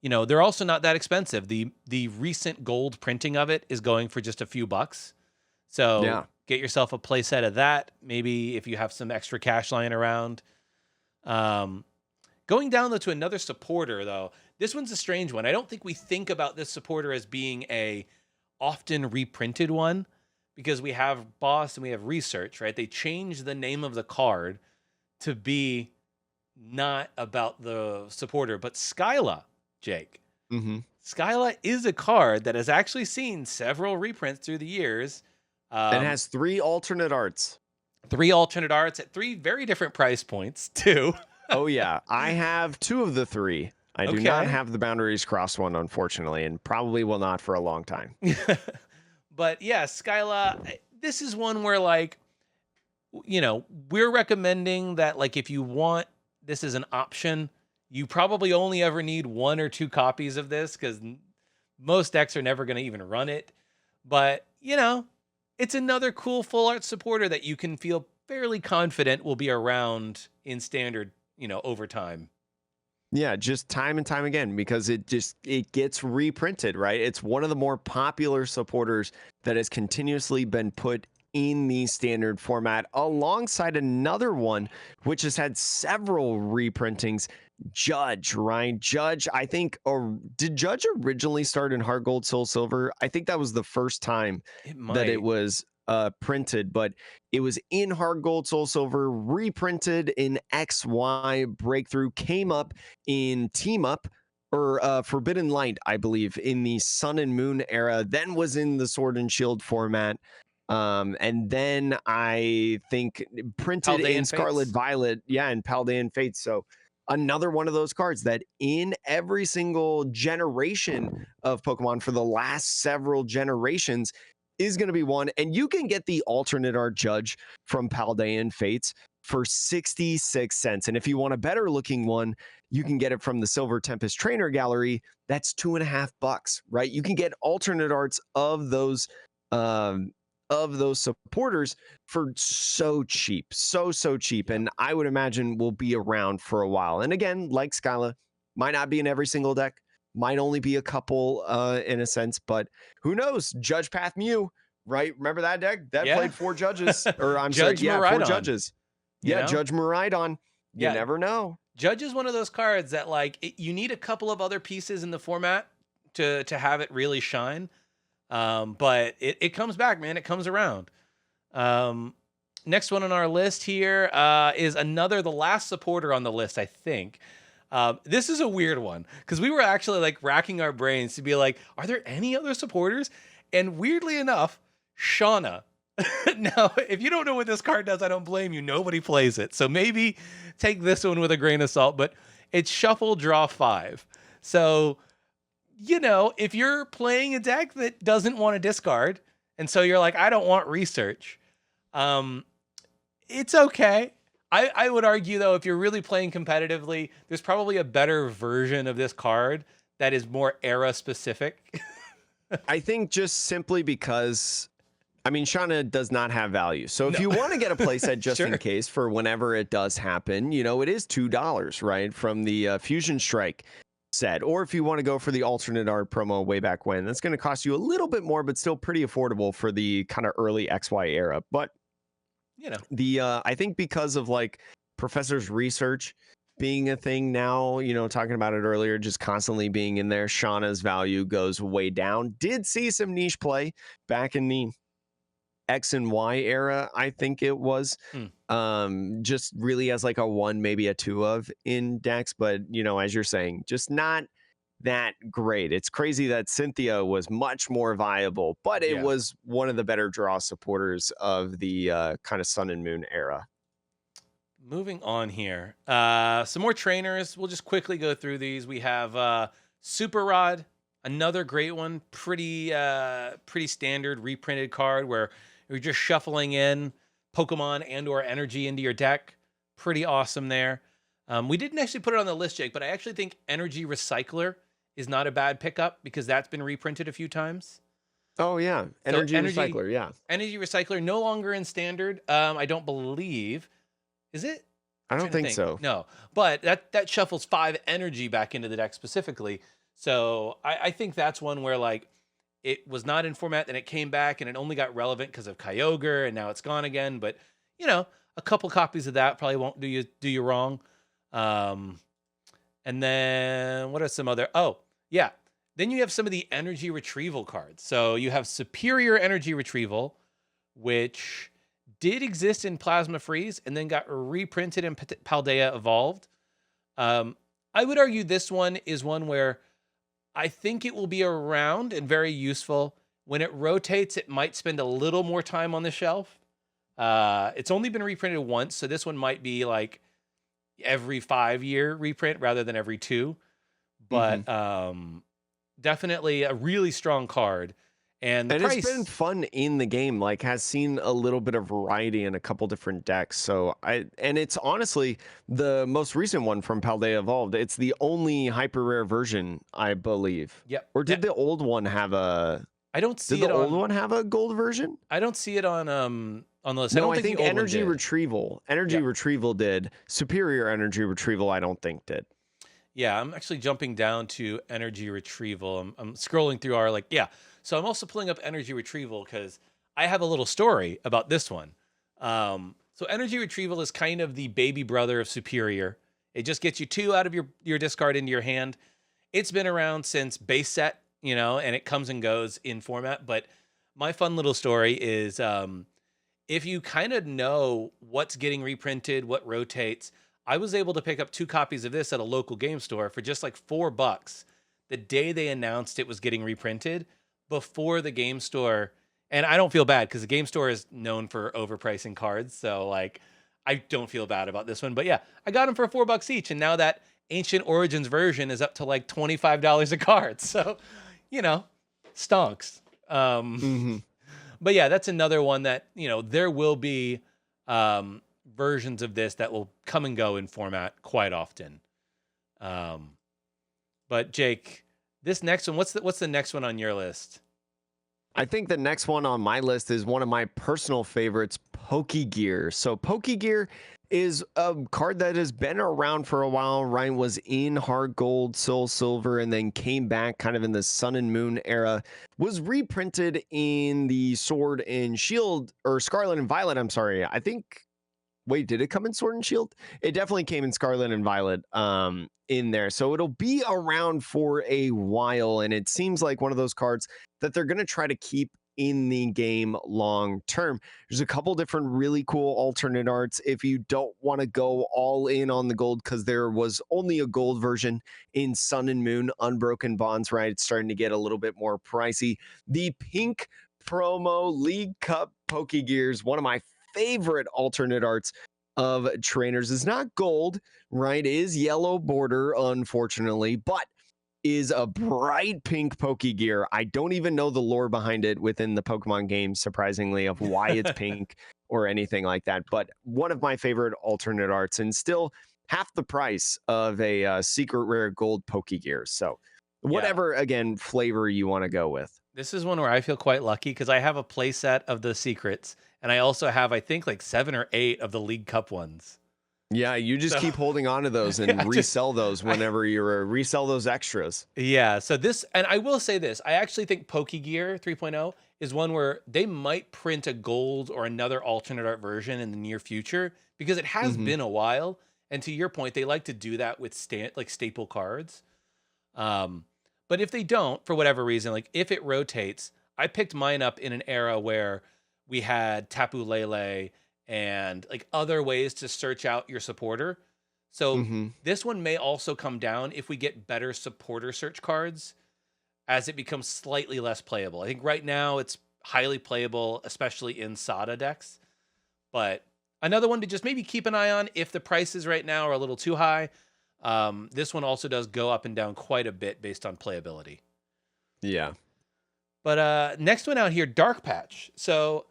they're also not that expensive. The recent gold printing of it is going for just a few bucks. So Yeah. get yourself a playset of that. Maybe if you have some extra cash lying around. Going down though to another supporter though, this one's a strange one. I don't think we think about this supporter as being a often reprinted one because we have Boss and we have Research, right? They changed the name of the card to be not about the supporter, but Skyla, Jake. Hmm. Skyla is a card that has actually seen several reprints through the years. And Um, has 3 alternate arts. 3 alternate arts at 3 very different price points, too. Oh, yeah. I have 2 of the 3. I do not Okay. have the Boundaries Crossed one, unfortunately, and probably will not for a long time. But yeah, Skyla, this is one where like, we're recommending that like if you want this as an option, you probably only ever need 1 or 2 copies of this because most decks are never going to even run it. But, it's another cool full art supporter that you can feel fairly confident will be around in standard, over time. Yeah, just time and time again because it gets reprinted, right? It's one of the more popular supporters that has continuously been put in the standard format alongside another one which has had several reprintings. Judge, Ryan Judge, I think, or did Judge originally start in Heart Gold Soul Silver? I think that was the first time It that it might. was printed, but it was in Hard Gold Soul Silver, reprinted in XY Breakthrough, came up in Team Up or Forbidden Light, I believe, in the Sun and Moon era, then was in the Sword and Shield format. And then I think printed in Paldean Scarlet Fates. Violet, yeah, and Paldean Fates. So another one of those cards that in every single generation of Pokemon for the last several generations is going to be one. And you can get the alternate art Judge from Paldean Fates for 66 cents. And if you want a better looking one, you can get it from the Silver Tempest Trainer Gallery. That's $2.50, right? You can get alternate arts of those supporters for so cheap, so cheap. Yep. And I would imagine will be around for a while. And again, like Skyla, might not be in every single deck, might only be a couple in a sense, but who knows? Judge Path Mew right? Remember that deck? That Yeah. played 4 judges, or I'm sorry, Judge yeah, 4 Maridon, judges. you Yeah, know? Judge Maridon. You Yeah. never know. Judge is one of those cards that like you need a couple of other pieces in the format to have it really shine. But it comes back, man. It comes around. Next one on our list here is the last supporter on the list, I think. This is a weird one because we were actually like racking our brains to be like, are there any other supporters? And weirdly enough, Shauna. Now, if you don't know what this card does, I don't blame you. Nobody plays it. So maybe take this one with a grain of salt, but it's shuffle, draw 5. So, if you're playing a deck that doesn't want to discard, and so you're like, I don't want research, it's okay. I would argue, though, if you're really playing competitively, there's probably a better version of this card that is more era specific. I think just simply because, I mean, Shauna does not have value. So if you want to get a playset just Sure. in case for whenever it does happen, it is $2, right? From the Fusion Strike set. Or if you want to go for the alternate art promo way back when, that's going to cost you a little bit more, but still pretty affordable for the kind of early XY era. But I think because of like Professor's research being a thing now, talking about it earlier, just constantly being in there, Shauna's value goes way down. Did see some niche play back in the X and Y era, I think it was. Just really as like a 1, maybe a 2 of in decks, but as you're saying, just not that great. It's crazy that Cynthia was much more viable, but it was one of the better draw supporters of the kind of Sun and Moon era. Moving on here, some more trainers. We'll just quickly go through these. We have Super Rod, another great one, pretty standard reprinted card where you're just shuffling in Pokemon and or energy into your deck. Pretty awesome there. We didn't actually put it on the list, Jake, but I actually think Energy Recycler is not a bad pickup because that's been reprinted a few times. Oh yeah, Energy Recycler, yeah. Energy Recycler no longer in standard. I don't believe. Is it? I don't think so. No, but that shuffles 5 energy back into the deck specifically. So I think that's one where like it was not in format, then it came back and it only got relevant because of Kyogre, and now it's gone again. But a couple copies of that probably won't do you wrong. And then what are some other? Oh yeah, then you have some of the energy retrieval cards. So you have Superior Energy Retrieval, which did exist in Plasma Freeze and then got reprinted in Paldea Evolved. I would argue this one is one where I think it will be around and very useful. When it rotates, it might spend a little more time on the shelf. It's only been reprinted once, so this one might be like every 5-year reprint rather than every 2. But definitely a really strong card. And price, it's been fun in the game, like has seen a little bit of variety in a couple different decks. So and it's honestly the most recent one from Paldea Evolved. It's the only hyper rare version, I believe. Yep. Or did the old one have a? I don't see did the old one have a gold version? I don't see it on the list. No, I think Energy Retrieval. Retrieval did. Superior Energy Retrieval, I don't think did. Yeah, I'm actually jumping down to Energy Retrieval. I'm scrolling through our So I'm also pulling up Energy Retrieval because I have a little story about this one. So Energy Retrieval is kind of the baby brother of Superior. It just gets you 2 out of your discard into your hand. It's been around since base set, and it comes and goes in format. But my fun little story is if you kind of know what's getting reprinted, what rotates, I was able to pick up 2 copies of this at a local game store for just like $4 the day they announced it was getting reprinted before the game store. And I don't feel bad because the game store is known for overpricing cards. So like, I don't feel bad about this one, but yeah, I got them for $4 each. And now that Ancient Origins version is up to like $25 a card. So, stonks. But yeah, that's another one that, there will be versions of this that will come and go in format quite often. But Jake, this next one, what's the next one on your list? I think the next one on my list is one of my personal favorites, Pokegear. So Pokegear is a card that has been around for a while. Ryan was in hard gold, soul silver, and then came back kind of in the sun and moon era. Was reprinted in the sword and shield, or scarlet and violet. I'm sorry. I think. Wait, did it come in sword and shield? It definitely came in scarlet and violet in there. So it'll be around for a while. And it seems like one of those cards that they're going to try to keep in the game long term. There's a couple different really cool alternate arts if you don't want to go all in on the gold, because there was only a gold version in Sun and Moon Unbroken Bonds, right? It's starting to get a little bit more pricey. The pink promo League Cup Pokegears, one of my favorite alternate arts of trainers, is not gold, right? It is yellow border, unfortunately, but is a bright pink Pokegear. I don't even know the lore behind it within the Pokemon games, surprisingly, of why it's pink or anything like that. But one of my favorite alternate arts, and still half the price of a secret rare gold Pokegear. So Yeah. whatever, again, flavor you want to go with. This is one where I feel quite lucky because I have a playset of the secrets, and I also have, I think, like 7 or 8 of the League Cup ones. Yeah, you just So keep holding on to those and yeah, resell those whenever you resell those extras. yeah. So this, and I will say this, I actually think Pokegear 3.0 is one where they might print a gold or another alternate art version in the near future, because it has Mhm. been a while. And to your point, they like to do that with like staple cards. But if they don't, for whatever reason, like if it rotates, I picked mine up in an era where we had Tapu Lele and like other ways to search out your supporter. So Mhm. this one may also come down if we get better supporter search cards as it becomes slightly less playable. I think right now it's highly playable, especially in SADA decks. But another one to just maybe keep an eye on if the prices right now are a little too high. This one also does go up and down quite a bit based on playability. Yeah. But next one out here, Dark Patch. So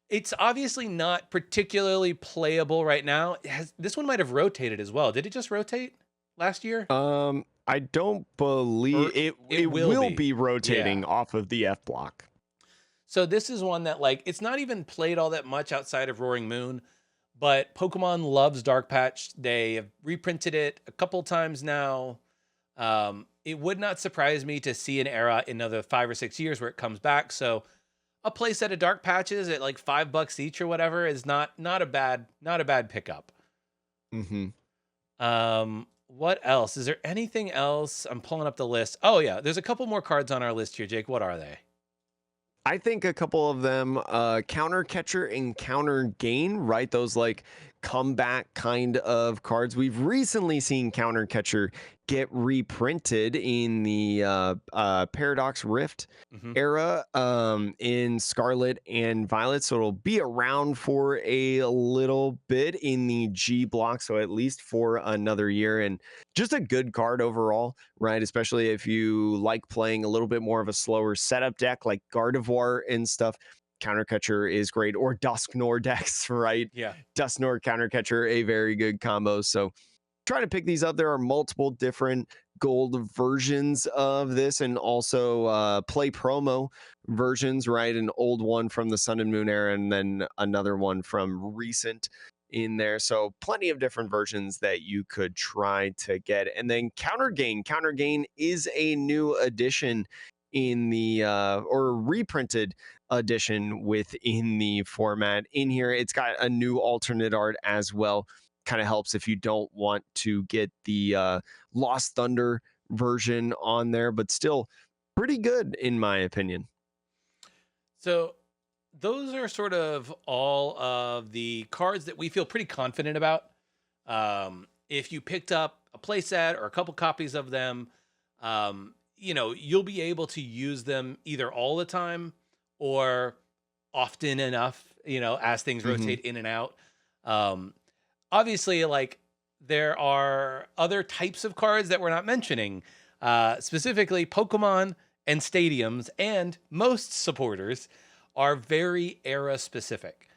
it's obviously not particularly playable right now. This one might have rotated as well. Did it just rotate last year? I don't Or believe it. it It will will be. be Yeah. rotating off of the F block. So this is one that like it's not even played all that much outside of Roaring Moon, but Pokemon loves Dark Patch. They have reprinted it a couple times now. It would not surprise me to see an era in another 5 or 6 years where it comes back. So a playset of Dark Patches at like $5 each or whatever is not a bad pickup. Mm-hmm. What else? Is there anything else? I'm pulling up the list. Oh yeah, there's a couple more cards on our list here, Jake. What are they? I think a couple of them, counter catcher and counter gain, right? Those like comeback kind of cards. We've recently seen counter catcher get reprinted in the Paradox Rift Hmm. era in Scarlet and Violet. So it'll be around for a little bit in the G block. So at least for another year. And just a good card overall, right? Especially if you like playing a little bit more of a slower setup deck like Gardevoir and stuff. Countercatcher is great, or Dusknoir decks, right? Yeah. Dusknoir Countercatcher, a very good combo. So trying to pick these up. There are multiple different gold versions of this, and also play promo versions, right? An old one from the Sun and Moon era, and then another one from recent in there. So plenty of different versions that you could try to get. And then Counter Gain. Counter Gain is a new addition in the or reprinted edition within the format. In here, it's got a new alternate art as well. Kind of helps if you don't want to get the Lost Thunder version on there, but still pretty good in my opinion. So those are sort of all of the cards that we feel pretty confident about. If you picked up a playset or a couple copies of them, you'll be able to use them either all the time or often enough, as things Mhm. rotate in and out. Um, Obviously, like there are other types of cards that we're not mentioning, specifically Pokemon and stadiums, and most supporters are very era specific.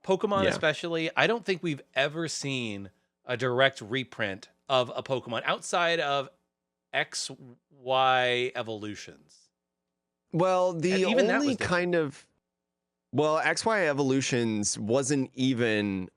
Pokemon, Yeah. especially, I don't think we've ever seen a direct reprint of a Pokemon outside of XY evolutions. Well, And the even that only was different. kind of XY Evolutions wasn't even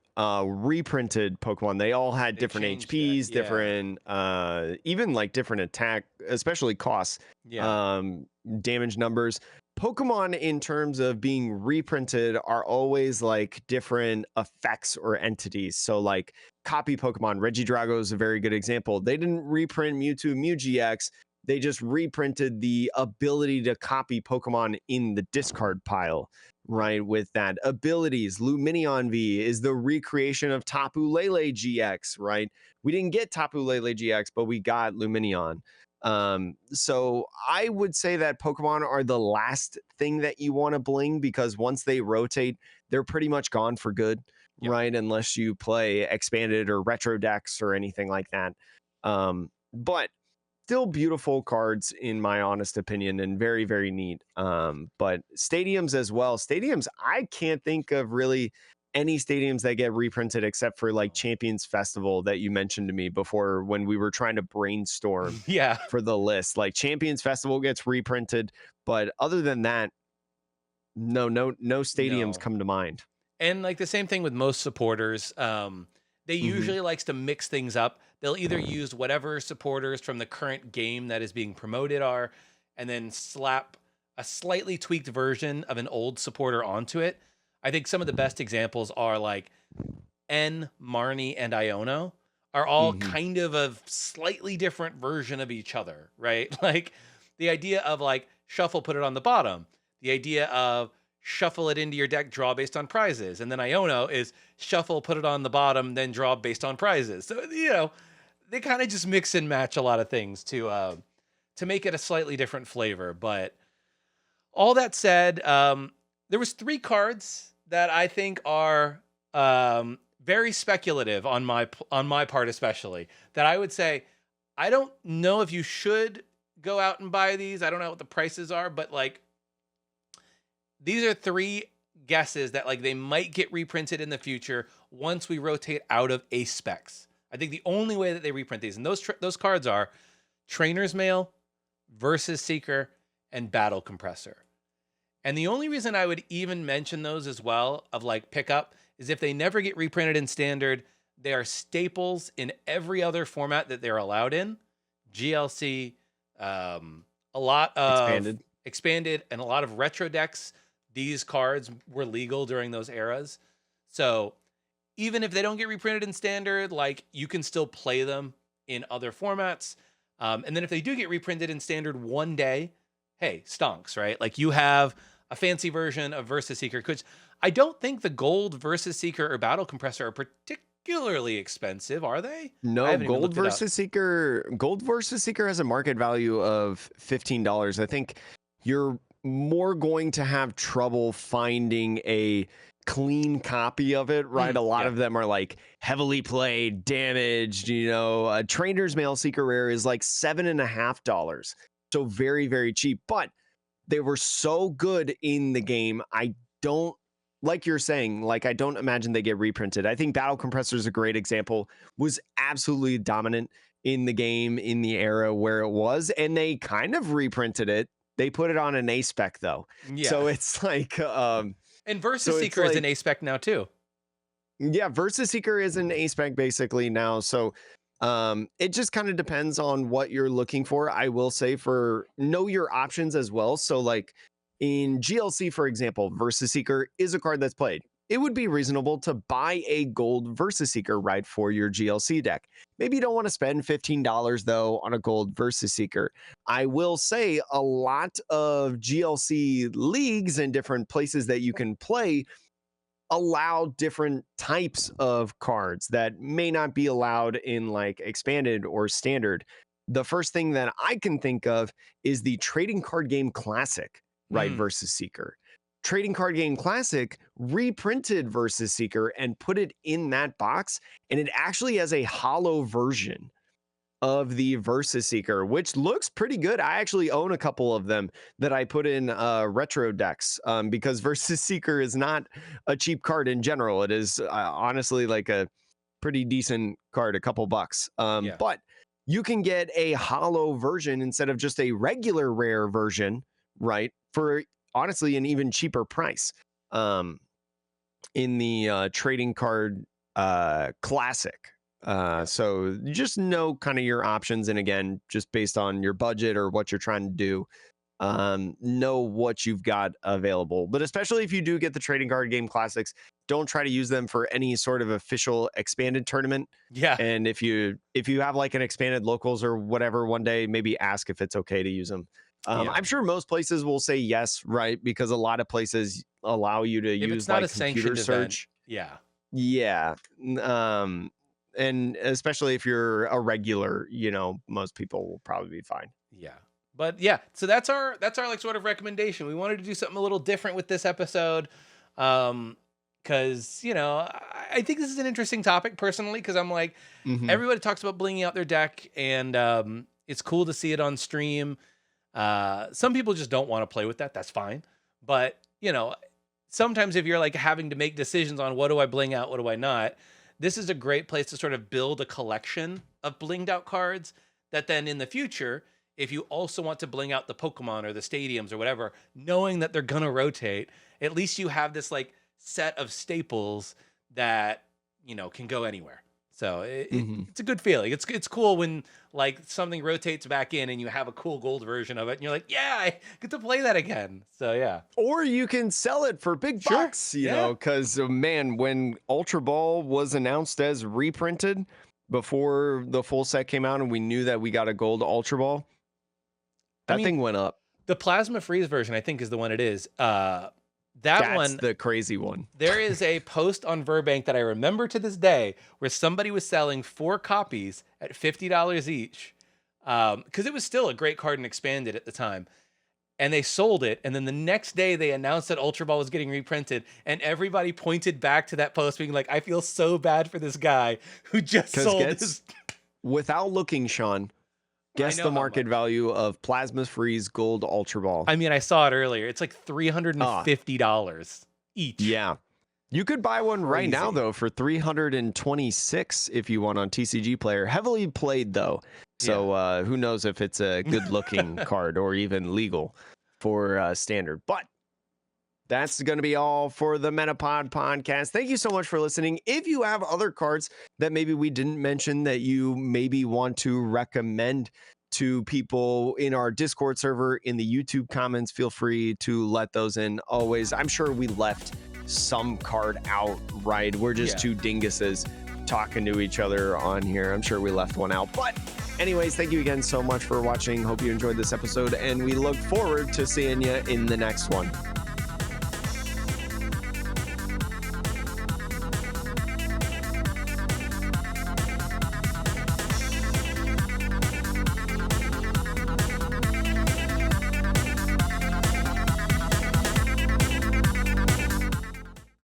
reprinted Pokemon. They all had They different changed that. HPs, Yeah. different even like different attack, especially costs, Yeah. um, damage numbers. Pokemon in terms of being reprinted are always like different effects or entities. So like copy Pokemon, Regidrago is a very good example. They didn't reprint Mewtwo, Mewgx. They just reprinted the ability to copy Pokemon in the discard pile, right? With that abilities, Luminion V is the recreation of Tapu Lele GX, right? We didn't get Tapu Lele GX, but we got Luminion. So I would say that Pokemon are the last thing that you want to bling, because once they rotate, they're pretty much gone for good, Yep. right? Unless you play expanded or retro decks or anything like that. But still beautiful cards in my honest opinion, and very, very neat. But stadiums as well. Stadiums, I can't think of really any stadiums that get reprinted except for like No. Champions Festival that you mentioned to me before when we were trying to brainstorm Yeah. for the list. Like Champions Festival gets reprinted, but other than that, no stadiums No. come to mind. And like the same thing with most supporters, they Hmm. usually likes to mix things up. They'll either use whatever supporters from the current game that is being promoted are, and then slap a slightly tweaked version of an old supporter onto it. I think some of the best examples are like N, Marnie, and Iono are all Hmm. kind of a slightly different version of each other, right? Like the idea of like shuffle, put it on the bottom. The idea of shuffle it into your deck, draw based on prizes. And then Iono is shuffle, put it on the bottom, then draw based on prizes. So, they kind of just mix and match a lot of things to make it a slightly different flavor. But all that said, there was 3 cards that I think are very speculative on my part, especially that I would say I don't know if you should go out and buy these. I don't know what the prices are, but like these are 3 guesses that like they might get reprinted in the future once we rotate out of ace specs. I think the only way that they reprint these, and those cards are Trainer's Mail, Versus Seeker, and Battle Compressor. And the only reason I would even mention those as well of like pickup is if they never get reprinted in standard, they are staples in every other format that they're allowed in. GLC, a lot of Expanded. expanded, and a lot of retro decks. These cards were legal during those eras. So even if they don't get reprinted in standard, like you can still play them in other formats. And then if they do get reprinted in standard one day, hey, stonks, right? Like you have a fancy version of Versus Seeker, which I don't think the gold Versus Seeker or Battle Compressor are particularly expensive, are they? I No, haven't even looked it up. Gold versus Seeker has a market value of $15. I think you're more going to have trouble finding a clean copy of it, right? A lot Yeah. of them are like heavily played, damaged, a Trainer's Mail Seeker Rare is like $7.50. So very, very cheap. But they were so good in the game. I don't, like you're saying, like I don't imagine they get reprinted. I think Battle Compressor is a great example, was absolutely dominant in the game in the era where it was, and they kind of reprinted it. They put it on an A spec though. Yeah. So it's like And Versus so it's Seeker is an like A spec now too. yeah, Versus Seeker is an A spec basically now. So it just kind of depends on what you're looking for. I will say for know your options as well. So like in GLC, for example, Versus Seeker is a card that's played. It would be reasonable to buy a gold Versus Seeker right for your GLC deck. Maybe you don't want to spend $15 though on a gold Versus Seeker. I will say a lot of GLC leagues and different places that you can play allow different types of cards that may not be allowed in like expanded or standard. The first thing that I can think of is the Trading Card Game Classic, right? Mm. Versus Seeker. Trading Card Game Classic reprinted Versus Seeker and put it in that box, and it actually has a hollow version of the Versus Seeker, which looks pretty good. I actually own a couple of them that I put in retro decks because Versus Seeker is not a cheap card in general. It is honestly like a pretty decent card, a couple bucks. Yeah. But you can get a hollow version instead of just a regular rare version, right? For honestly an even cheaper price in the trading card classic. So just know kind of your options, and again, just based on your budget or what you're trying to do, know what you've got available. But especially if you do get the trading card game classics, don't try to use them for any sort of official expanded tournament. Yeah. And if you have like an expanded locals or whatever one day, maybe ask if it's okay to use them. Yeah. I'm sure most places will say yes, right? Because a lot of places allow you to If use it's not like a computer sanctioned search. event, yeah. Yeah. And especially if you're a regular, most people will probably be fine. Yeah. But yeah, so that's our like sort of recommendation. We wanted to do something a little different with this episode. Cause I think this is an interesting topic personally, because I'm like, everybody talks about blinging out their deck, and it's cool to see it on stream. Some people just don't want to play with that. That's fine. But sometimes if you're like having to make decisions on what do I bling out, what do I not, this is a great place to sort of build a collection of blinged out cards that then in the future, if you also want to bling out the Pokemon or the stadiums or whatever, knowing that they're going to rotate, at least you have this like set of staples that, can go anywhere. So it's a good feeling. It's cool when like something rotates back in and you have a cool gold version of it and you're like, yeah, I get to play that again. So yeah. Or you can sell it for big bucks, because man, when Ultra Ball was announced as reprinted before the full set came out and we knew that we got a gold Ultra Ball, that thing went up. The Plasma Freeze version, I think, is the one it is. That's the crazy one. There is a post on Verbank that I remember to this day where somebody was selling 4 copies at $50 each, because it was still a great card and expanded at the time. And they sold it, and then the next day they announced that Ultra Ball was getting reprinted, and everybody pointed back to that post being like, I feel so bad for this guy who just sold his... Without looking, Sean, guess the market value of Plasma Freeze Gold Ultra Ball. I saw it earlier. It's like $350 each. Yeah. You could buy one right now, though, for $326 if you want on TCG Player. Heavily played, though. So who knows if it's a good-looking card or even legal for standard. But that's going to be all for the Metapod podcast. Thank you so much for listening. If you have other cards that maybe we didn't mention that you maybe want to recommend to people in our Discord server, in the YouTube comments, feel free to let those in always. I'm sure we left some card out, right? We're just two dinguses talking to each other on here. I'm sure we left one out. But anyways, thank you again so much for watching. Hope you enjoyed this episode, and we look forward to seeing you in the next one.